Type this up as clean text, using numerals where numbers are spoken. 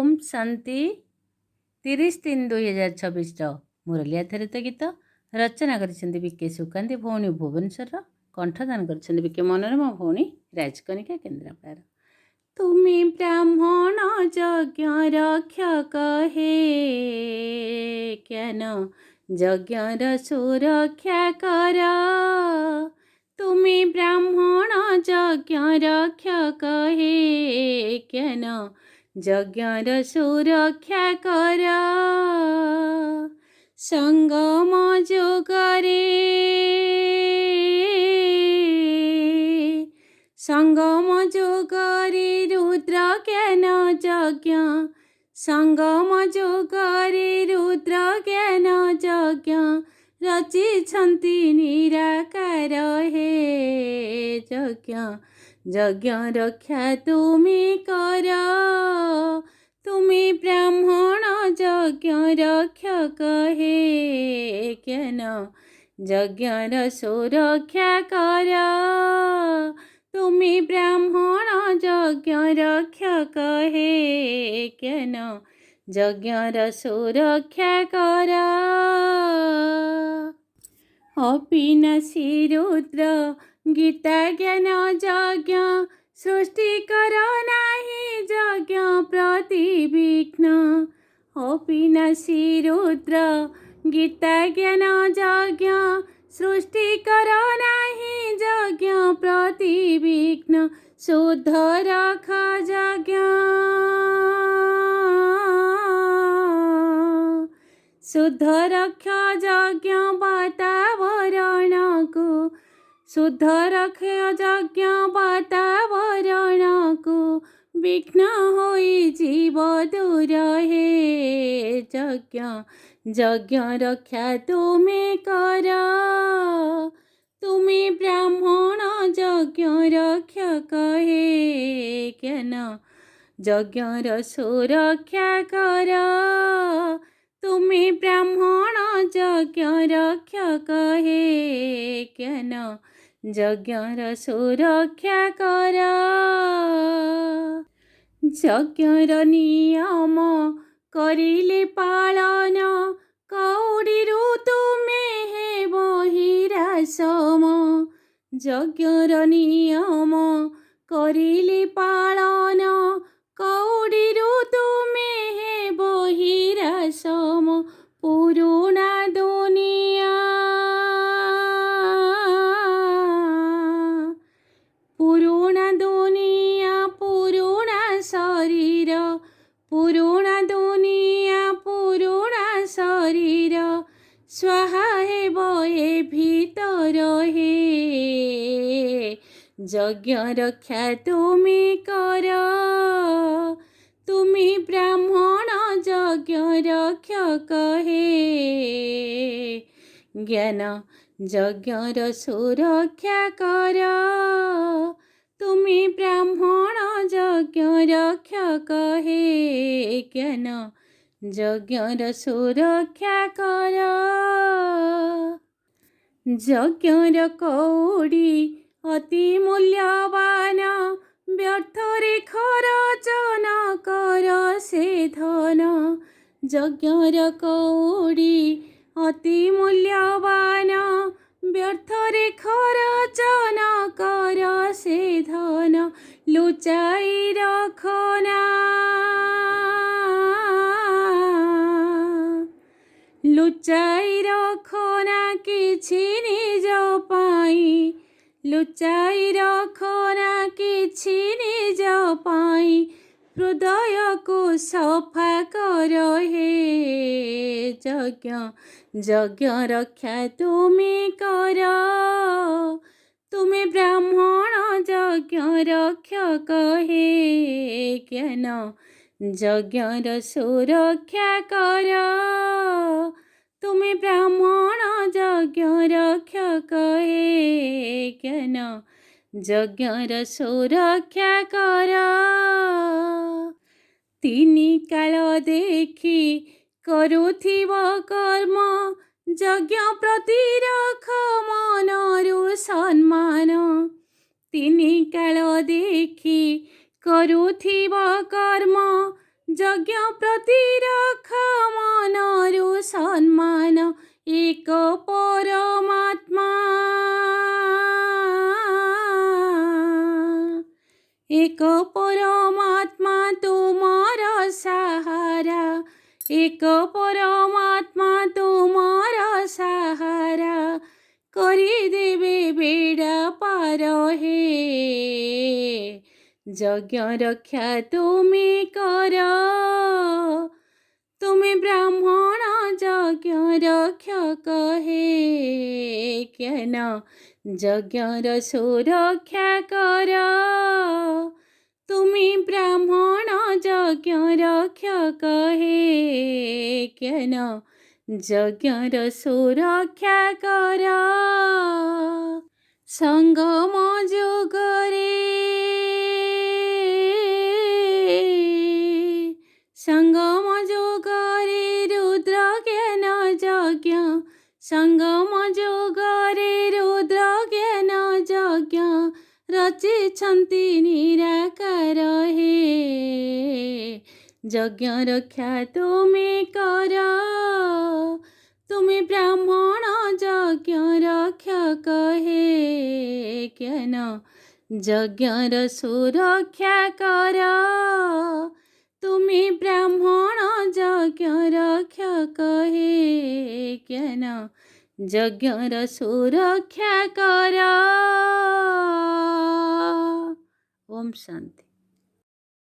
ओम शांति 30/3/2026 मुरली आधारित गीत रचना कर विके सुकांती भौणी भुवनेश्वर कंठदान कर विके मनोरमा भौणी राजकनिका केन्द्रापड़ा। तुमी ब्राह्मण यज्ञ रक्षक हे ज्ञान यज्ञर सुरक्षा कर। तुमी ब्राह्मण यज्ञ रक्षक हे ज्ञान यज्ञर सुरक्षा कर। संगम जुगरे संगम जुगरे रुद्र ज्ञान यज्ञ संगम जुगरे रुद्र ज्ञान यज्ञ रचिछन्ति निराकार हे यज्ञ यज्ञ रक्षा तुमी कर। तुमी ब्राह्मण यज्ञ रक्षक हे ज्ञान यज्ञर सुरक्षा कर। तुमी ब्राह्मण यज्ञ रक्षक हे ज्ञान यज्ञर सुरक्षा कर। अविनाशी रुद्र गीता ज्ञान यज्ञ सृष्टि कर नाही यज्ञ प्रतिविघ्न। अविनाशी रुद्र गीता ज्ञान यज्ञ सृष्टि कर नाही यज्ञ प्रतिविघ्न। शुद्ध रख यज्ञ शुद्ध रक्ष यज्ञ वातावरण को शुद्ध रख यज्ञ वातावरण को विघ्न होई जीव दूर हे यज्ञ यज्ञ रक्षा तुमे कर। तुमी ब्राह्मण यज्ञ रक्षक हे ज्ञान यज्ञर सुरक्षा कर। तुमी ब्राह्मण यज्ञ रक्षक हे ज्ञान यज्ञर सुरक्षा कर। यज्ञर नियम करिले पालन कौड़ीरु तुमे हे बहिरासम। यज्ञर नियम करिले पालन कौड़ीरु तुमे हे बहिरासम। पुरुणा दुनिया पुरुणा दुनिया पुरुणा शरीर पुरुणा दुनिया पुरुणा शरीर स्वाहा हेब ए भीतर हे यज्ञ रक्षा तुमी कर। तुमी ब्राह्मण यज्ञ रक्षक हे ज्ञान यज्ञर सुरक्षा कर। तुमी ब्राह्मण यज्ञ रक्षक हे ज्ञान यज्ञर सुरक्षा कर। यज्ञर कौड़ी अति मूल्यवान व्यर्थरे खरच न कर से धन। यज्ञर कौड़ी अति मूल्यवान व्यर्थरे खरच न कर से धन। लुचाई रखना लुचाई रखना किछि निज पाई लुचाई रखना किछि निज पाई। हृदय को सफा कर हे यज्ञ यज्ञ रक्षा तुमी कर। तुमे ब्राह्मण यज्ञ रक्षक हे ज्ञान यज्ञर सुरक्षा कर। तुमे ब्राह्मण यज्ञ रक्षक हे ज्ञान यज्ञर सुरक्षा कर। तीनी काल देखी करुथिब कर्म यज्ञ प्रति रख मनरु सम्मान। तीनी काल देखी करुथिब कर्म ଯଜ୍ଞ ପ୍ରତିରକ୍ଷା ମନରୁ ସମ୍ମାନ ଏକ ପରମାତ୍ମା ଏକ ପରମାତ୍ମା ତୁମର ସାହାରା ଏକ ପରମାତ୍ମା ତୁମର ସାହାରା କରିଦେବେ ବେଡ଼ା ପାର ହେ ଯଜ୍ଞ ରକ୍ଷା ତୁମେ କର ତୁମେ ବ୍ରାହ୍ମଣ ଯଜ୍ଞ ରକ୍ଷକ ହେ ଜ୍ଞାନ ଯଜ୍ଞର ସୁରକ୍ଷା କର ତୁମେ ବ୍ରାହ୍ମଣ ଯଜ୍ଞ ରକ୍ଷକ ହେ ଜ୍ଞାନ ଯଜ୍ଞର ସୁରକ୍ଷା କର ସଙ୍ଗମ ଯୁଗରେ ସଙ୍ଗମ ଯୁଗରେ ରୁଦ୍ର ଜ୍ଞାନ ଯଜ୍ଞ ସଙ୍ଗମ ଯୁଗରେ ରୁଦ୍ର ଜ୍ଞାନ ଯଜ୍ଞ ରଚିଛନ୍ତି ନିରାକାର ହେ ଯଜ୍ଞ ରକ୍ଷା ତୁମେ କର ତୁମେ ବ୍ରାହ୍ମଣ ଯଜ୍ଞ ରକ୍ଷକ ହେ ଜ୍ଞାନ ଯଜ୍ଞର ସୁରକ୍ଷା କର ତୁମେ ବ୍ରାହ୍ମଣ ଯଜ୍ଞ ରକ୍ଷକ ହେ ଜ୍ଞାନ ଯଜ୍ଞର ସୁରକ୍ଷା କର। ଓମ୍ ଶାନ୍ତି।